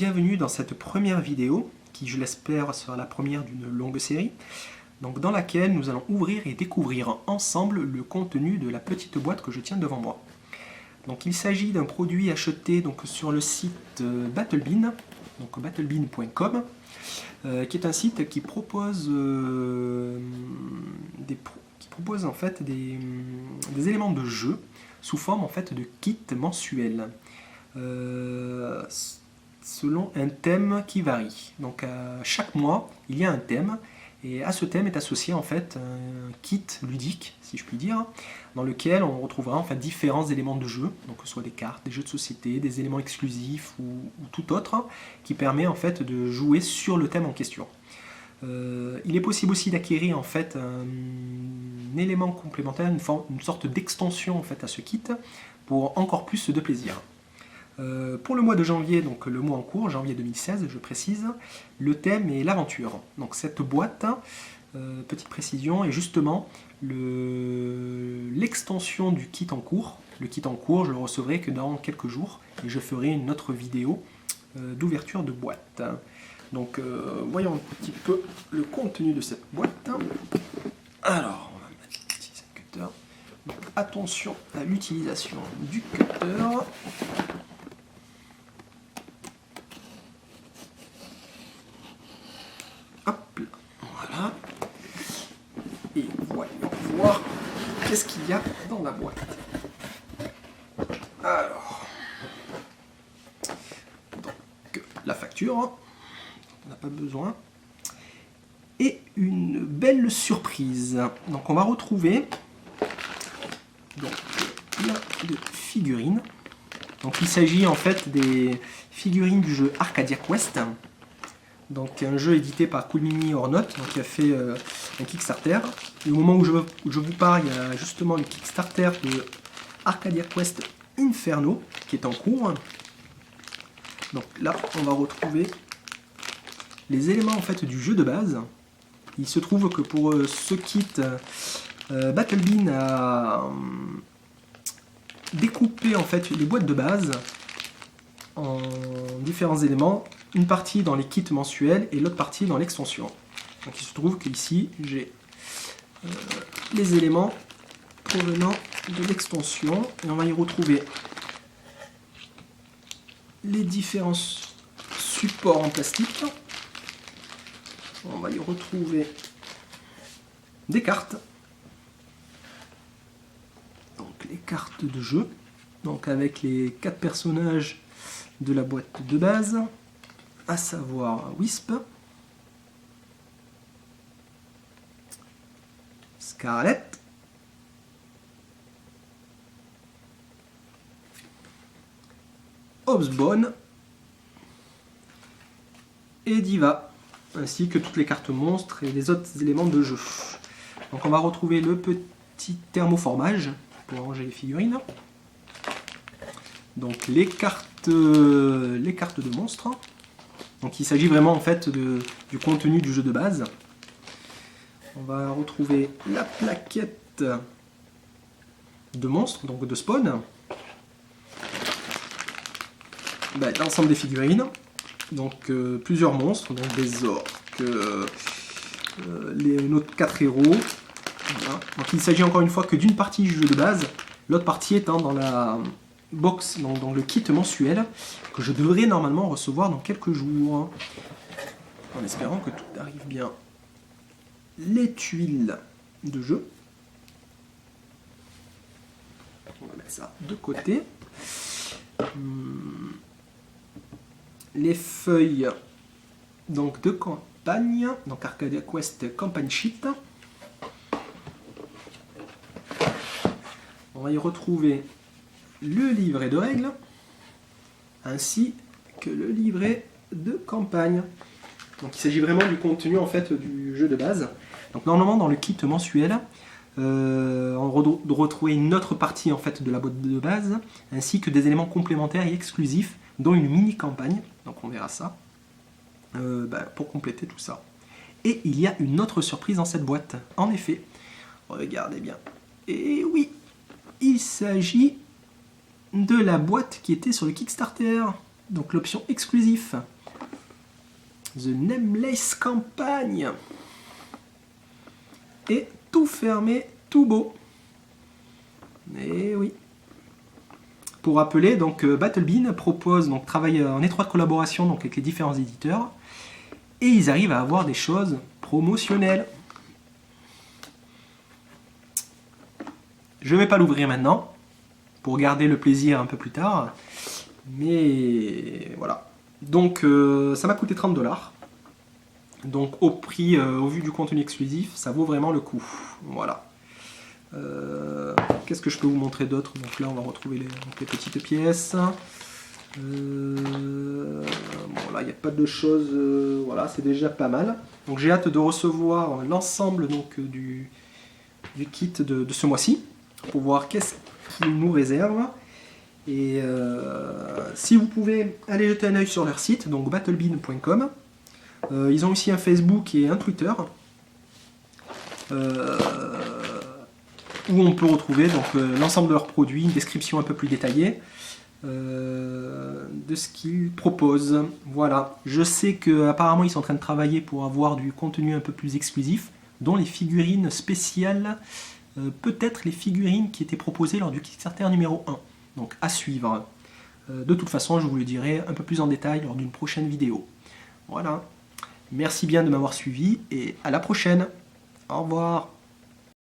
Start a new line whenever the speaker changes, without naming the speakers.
bienvenue dans cette première vidéo, qui je l'espère sera la première d'une longue série, donc dans laquelle nous allons ouvrir et découvrir ensemble le contenu de la petite boîte que je tiens devant moi. Donc il s'agit d'un produit acheté donc, sur le site Battlebean, donc battlebean.com, qui est un site qui propose, en fait des éléments de jeu sous forme en fait de kits mensuels. Selon un thème qui varie. Donc à chaque mois, il y a un thème, et à ce thème est associé en fait un kit ludique, si je puis dire, dans lequel on retrouvera en fait différents éléments de jeu, donc que ce soit des cartes, des jeux de société, des éléments exclusifs ou tout autre, qui permet en fait de jouer sur le thème en question. Il est possible aussi d'acquérir en fait un élément complémentaire, une sorte d'extension en fait à ce kit, pour encore plus de plaisir. Pour le mois de janvier, donc le mois en cours, janvier 2016, je précise, le thème est l'aventure. Donc cette boîte, petite précision, est justement l'extension du kit en cours. Le kit en cours, je le recevrai que dans quelques jours, et je ferai une autre vidéo d'ouverture de boîte. Donc voyons un petit peu le contenu de cette boîte. Alors, on va mettre ici un cutter. Donc, attention à l'utilisation du cutter. Hop là, voilà. Et voyons voir qu'est-ce qu'il y a dans la boîte. Alors, donc, la facture, on n'a pas besoin. Et une belle surprise. Donc on va retrouver donc, plein de figurines. Donc il s'agit en fait des figurines du jeu Arcadia Quest. Donc un jeu édité par Cool Mini Ornote, donc qui a fait un Kickstarter. Et au moment où je vous parle, il y a justement le Kickstarter de Arcadia Quest Inferno qui est en cours. Donc là, on va retrouver les éléments en fait du jeu de base. Il se trouve que pour ce kit, Battlebean a découpé en fait les boîtes de base en différents éléments, une partie dans les kits mensuels et l'autre partie dans l'extension. Donc il se trouve qu'ici j'ai les éléments provenant de l'extension et on va y retrouver les différents supports en plastique. On va y retrouver des cartes, donc les cartes de jeu, donc avec les 4 personnages de la boîte de base, à savoir Wisp, Scarlet, Hobsbawm et Diva, ainsi que toutes les cartes monstres et les autres éléments de jeu. Donc on va retrouver le petit thermoformage pour ranger les figurines. Donc les cartes de monstres. Donc il s'agit vraiment en fait du contenu du jeu de base. On va retrouver la plaquette de monstres, donc de spawn. L'ensemble des figurines. Donc plusieurs monstres, donc des orques, nos 4 héros. Voilà. Donc il s'agit encore une fois que d'une partie du jeu de base, l'autre partie étant dans la box, dans le kit mensuel, que je devrais normalement recevoir dans quelques jours, en espérant que tout arrive bien. Les tuiles de jeu. On va mettre ça de côté. Les feuilles donc de campagne, donc Arcadia Quest Campaign Sheet. On va y retrouver le livret de règles ainsi que le livret de campagne. Donc il s'agit vraiment du contenu en fait du jeu de base. Donc normalement dans le kit mensuel, on retrouver une autre partie en fait de la boîte de base ainsi que des éléments complémentaires et exclusifs, dont une mini campagne, donc on verra ça, pour compléter tout ça. Et il y a une autre surprise dans cette boîte, en effet, regardez bien, et oui, il s'agit de la boîte qui était sur le Kickstarter. Donc l'option exclusif. The Nameless Campagne. Et tout fermé, tout beau. Et oui. Pour rappeler, donc Battlebean propose, donc travaille en étroite collaboration donc, avec les différents éditeurs. Et ils arrivent à avoir des choses promotionnelles. Je ne vais pas l'ouvrir maintenant, pour garder le plaisir un peu plus tard. Mais voilà. Donc ça m'a coûté 30 $. Donc au prix, au vu du contenu exclusif, ça vaut vraiment le coup. Voilà. Qu'est-ce que je peux vous montrer d'autre? Donc là on va retrouver les petites pièces. Bon là il n'y a pas de choses, voilà, c'est déjà pas mal. Donc j'ai hâte de recevoir l'ensemble du kit de ce mois-ci, pour voir qu'est-ce qu'ils nous réservent. Et si vous pouvez aller jeter un œil sur leur site, donc battlebean.com. Ils ont aussi un Facebook et un Twitter, où on peut retrouver l'ensemble de leurs produits, une description un peu plus détaillée de ce qu'ils proposent. Voilà. Je sais qu'apparemment ils sont en train de travailler pour avoir du contenu un peu plus exclusif, dont les figurines spéciales, peut-être les figurines qui étaient proposées lors du Kickstarter numéro 1. Donc à suivre. De toute façon, je vous le dirai un peu plus en détail lors d'une prochaine vidéo. Voilà. Merci bien de m'avoir suivi et à la prochaine. Au revoir.